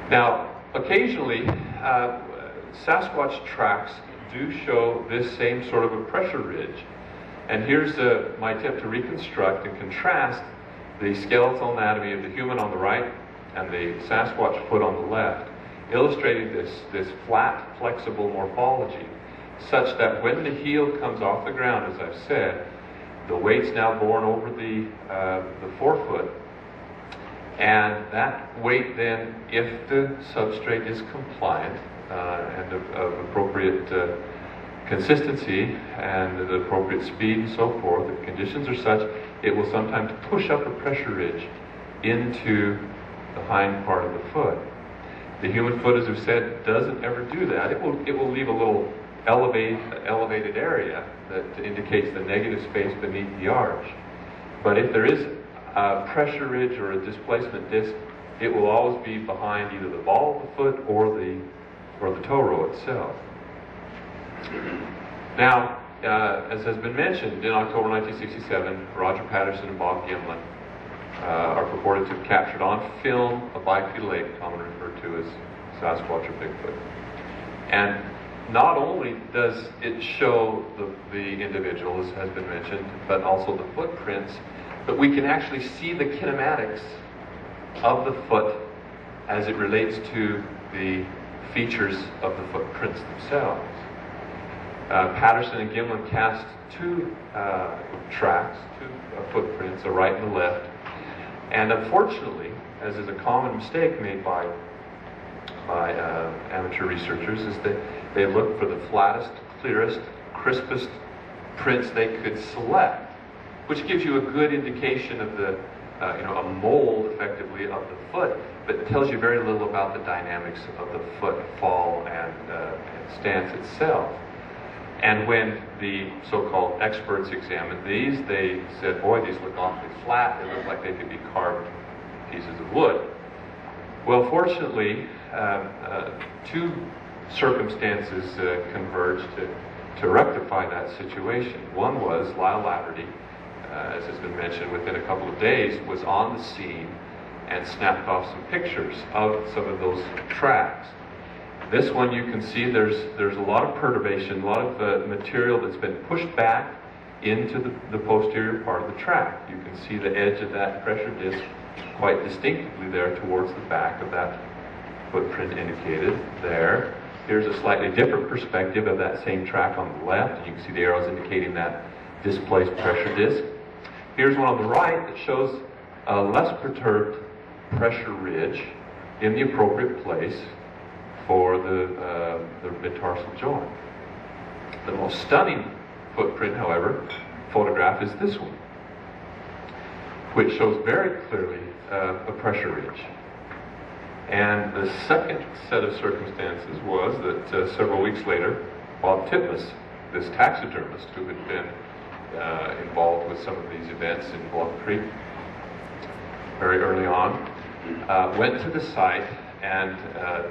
Now, occasionally, Sasquatch tracks do show this same sort of a pressure ridge. And here's my attempt to reconstruct and contrast the skeletal anatomy of the human on the right and the Sasquatch foot on the left, illustrating this flat, flexible morphology, such that when the heel comes off the ground, as I've said, the weight's now borne over the forefoot, and that weight then, if the substrate is compliant and of appropriate consistency and the appropriate speed and so forth, if conditions are such, it will sometimes push up a pressure ridge into the hind part of the foot. The human foot, as I've said, doesn't ever do that. It will leave a little elevated area that indicates the negative space beneath the arch. But if there is a pressure ridge or a displacement disc, it will always be behind either the ball of the foot or the toe row itself. Now, as has been mentioned, in October 1967, Roger Patterson and Bob Gimlin are purported to have captured on film a bipedal ape, commonly referred to as Sasquatch or Bigfoot. And not only does it show the individual, as has been mentioned, but also the footprints, but we can actually see the kinematics of the foot as it relates to the features of the footprints themselves. Patterson and Gimlin cast two tracks, two footprints, a right and a left. And unfortunately, as is a common mistake made by amateur researchers, is that they look for the flattest, clearest, crispest prints they could select, which gives you a good indication of the, a mold, effectively, of the foot, but it tells you very little about the dynamics of the foot fall and stance itself. And when the so-called experts examined these, they said, boy, these look awfully flat. They look like they could be carved pieces of wood. Well, fortunately, two circumstances converged to rectify that situation. One was Lyle Laverty, as has been mentioned, within a couple of days, was on the scene and snapped off some pictures of some of those tracks. This one, you can see there's a lot of perturbation, a lot of material that's been pushed back into the posterior part of the track. You can see the edge of that pressure disc quite distinctively there towards the back of that footprint indicated there. Here's a slightly different perspective of that same track on the left. You can see the arrows indicating that displaced pressure disc. Here's one on the right that shows a less perturbed pressure ridge in the appropriate place for the mid-tarsal joint. The most stunning footprint, however, photograph is this one, which shows very clearly a pressure ridge. And the second set of circumstances was that several weeks later, Bob Titmus, this taxidermist who had been involved with some of these events in Bluff Creek very early on, went to the site and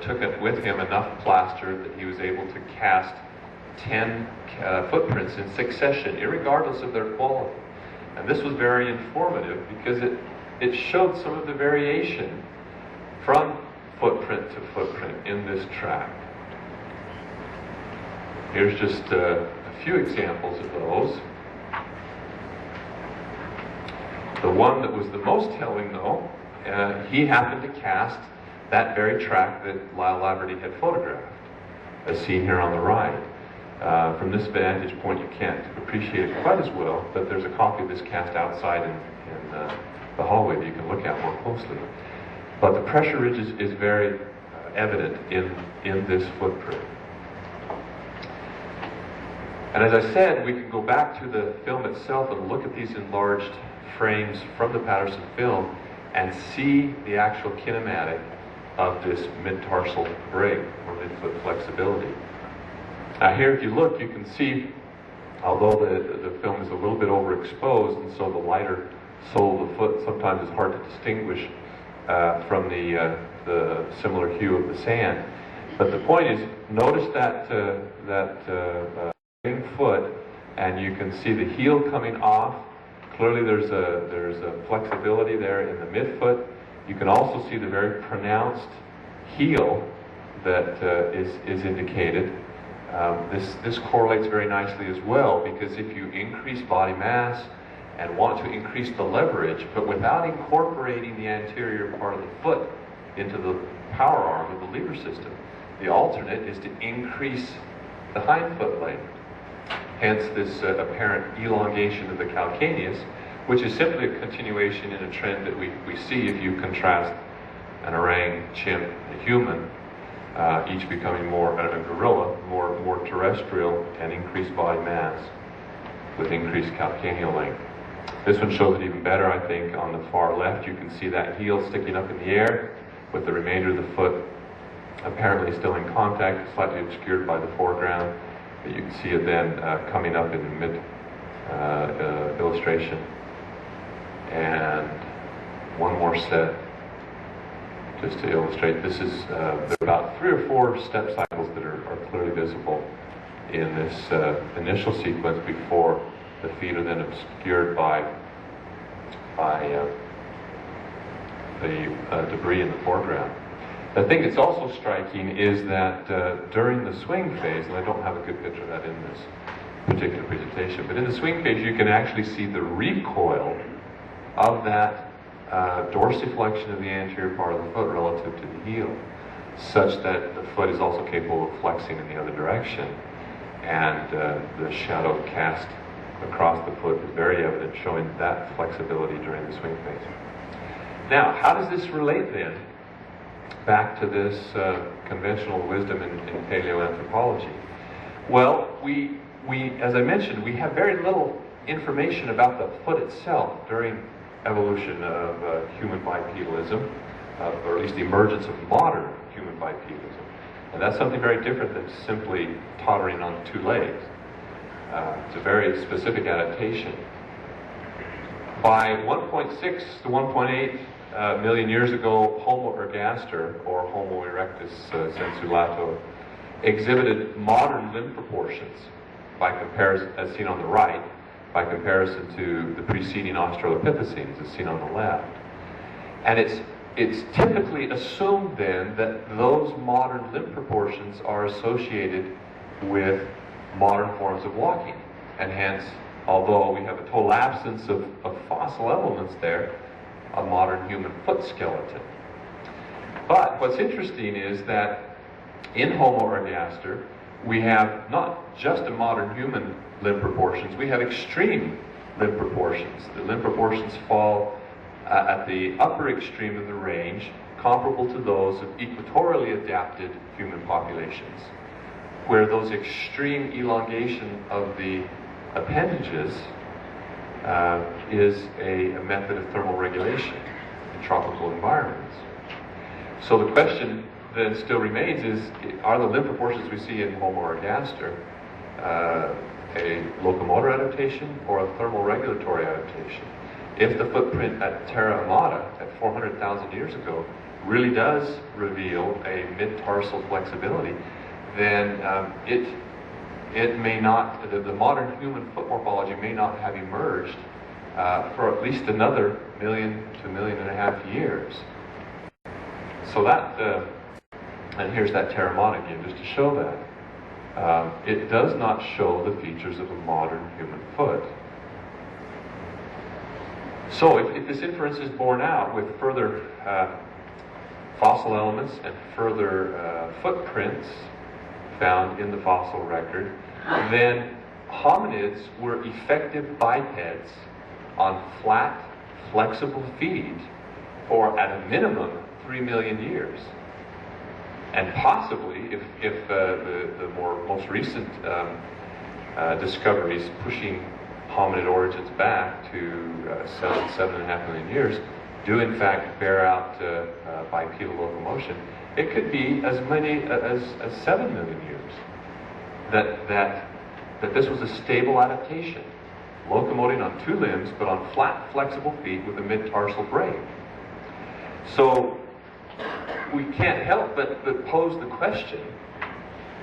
took with him enough plaster that he was able to cast 10 footprints in succession, irregardless of their quality. And this was very informative because it showed some of the variation from footprint to footprint in this track. Here's just a few examples of those. The one that was the most telling, though, he happened to cast that very track that Lyle Laverty had photographed, as seen here on the right. From this vantage point, you can't appreciate it quite as well, but there's a copy of this cast outside in the hallway that you can look at more closely. But the pressure ridge is very evident in this footprint. And as I said, we can go back to the film itself and look at these enlarged frames from the Patterson film and see the actual kinematic of this mid-tarsal break or midfoot flexibility. Now here, if you look, you can see, although the film is a little bit overexposed, and so the lighter sole of the foot sometimes is hard to distinguish from the similar hue of the sand. But the point is, notice that foot, and you can see the heel coming off. Clearly, there's a flexibility there in the midfoot. You can also see the very pronounced heel that is indicated. This correlates very nicely as well, because if you increase body mass and want to increase the leverage, but without incorporating the anterior part of the foot into the power arm of the lever system, the alternate is to increase the hind foot length. Hence this apparent elongation of the calcaneus, which is simply a continuation in a trend that we see if you contrast an orang, chimp, and a human, each becoming more, a gorilla, more terrestrial and increased body mass with increased calcaneal length. This one shows it even better, I think. On the far left, you can see that heel sticking up in the air with the remainder of the foot apparently still in contact, slightly obscured by the foreground. But you can see it then coming up in the mid illustration. And one more set, just to illustrate. This is there are about 3 or 4 step cycles that are clearly visible in this initial sequence before the feet are then obscured by the debris in the foreground. The thing that's also striking is that during the swing phase, and I don't have a good picture of that in this particular presentation, but in the swing phase you can actually see the recoil of that dorsiflexion of the anterior part of the foot relative to the heel, such that the foot is also capable of flexing in the other direction, and the shadow cast across the foot is very evident, showing that flexibility during the swing phase. Now, how does this relate then back to this conventional wisdom in paleoanthropology? Well, we, as I mentioned, we have very little information about the foot itself during evolution of human bipedalism, or at least the emergence of modern human bipedalism. And that's something very different than simply tottering on 2 legs. It's a very specific adaptation. By 1.6 to 1.8 million years ago, Homo ergaster, or Homo erectus sensulato, exhibited modern limb proportions by comparison, as seen on the right, by comparison to the preceding Australopithecines, as seen on the left. And it's typically assumed then that those modern limb proportions are associated with modern forms of walking, and hence, although we have a total absence of fossil elements there, a modern human foot skeleton. But what's interesting is that in Homo ergaster, we have not just a modern human limb proportions, we have extreme limb proportions. The limb proportions fall at the upper extreme of the range, comparable to those of equatorially adapted human populations, where those extreme elongation of the appendages is a method of thermal regulation in tropical environments. So the question then still remains is, are the limb proportions we see in Homo ergaster a locomotor adaptation or a thermal regulatory adaptation? If the footprint at Terra Amata at 400,000 years ago really does reveal a mid-tarsal flexibility, then it may not, the modern human foot morphology may not have emerged for at least another 1 million to 1.5 million years. So that, and here's that Terra Amata again, just to show that. It does not show the features of a modern human foot. So if this inference is borne out with further fossil elements and further footprints found in the fossil record, then hominids were effective bipeds on flat, flexible feet for, at a minimum, 3 million years. And possibly, if the most recent discoveries pushing hominid origins back to 7.5 million years do in fact bear out bipedal locomotion, it could be as many as 7 million years that this was a stable adaptation, locomoting on 2 limbs but on flat, flexible feet with a mid-tarsal break. So we can't help but pose the question,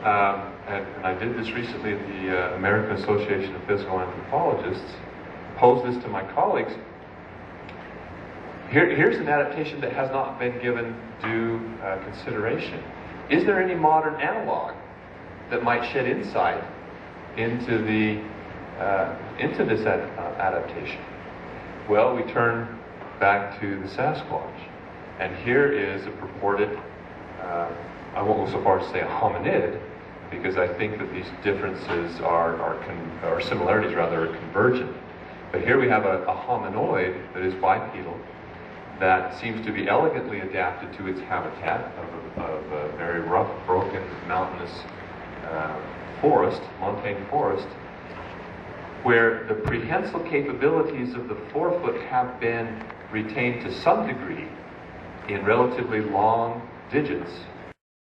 and I did this recently at the American Association of Physical Anthropologists, pose this to my colleagues: Here's an adaptation that has not been given due consideration. Is there any modern analog that might shed insight into this adaptation? Well, we turn back to the Sasquatch, and here is a purported, I won't go so far as to say a hominid, because I think that these differences or similarities rather, are convergent. But here we have a hominoid that is bipedal, that seems to be elegantly adapted to its habitat of a very rough, broken, mountainous forest, montane forest, where the prehensile capabilities of the forefoot have been retained to some degree in relatively long digits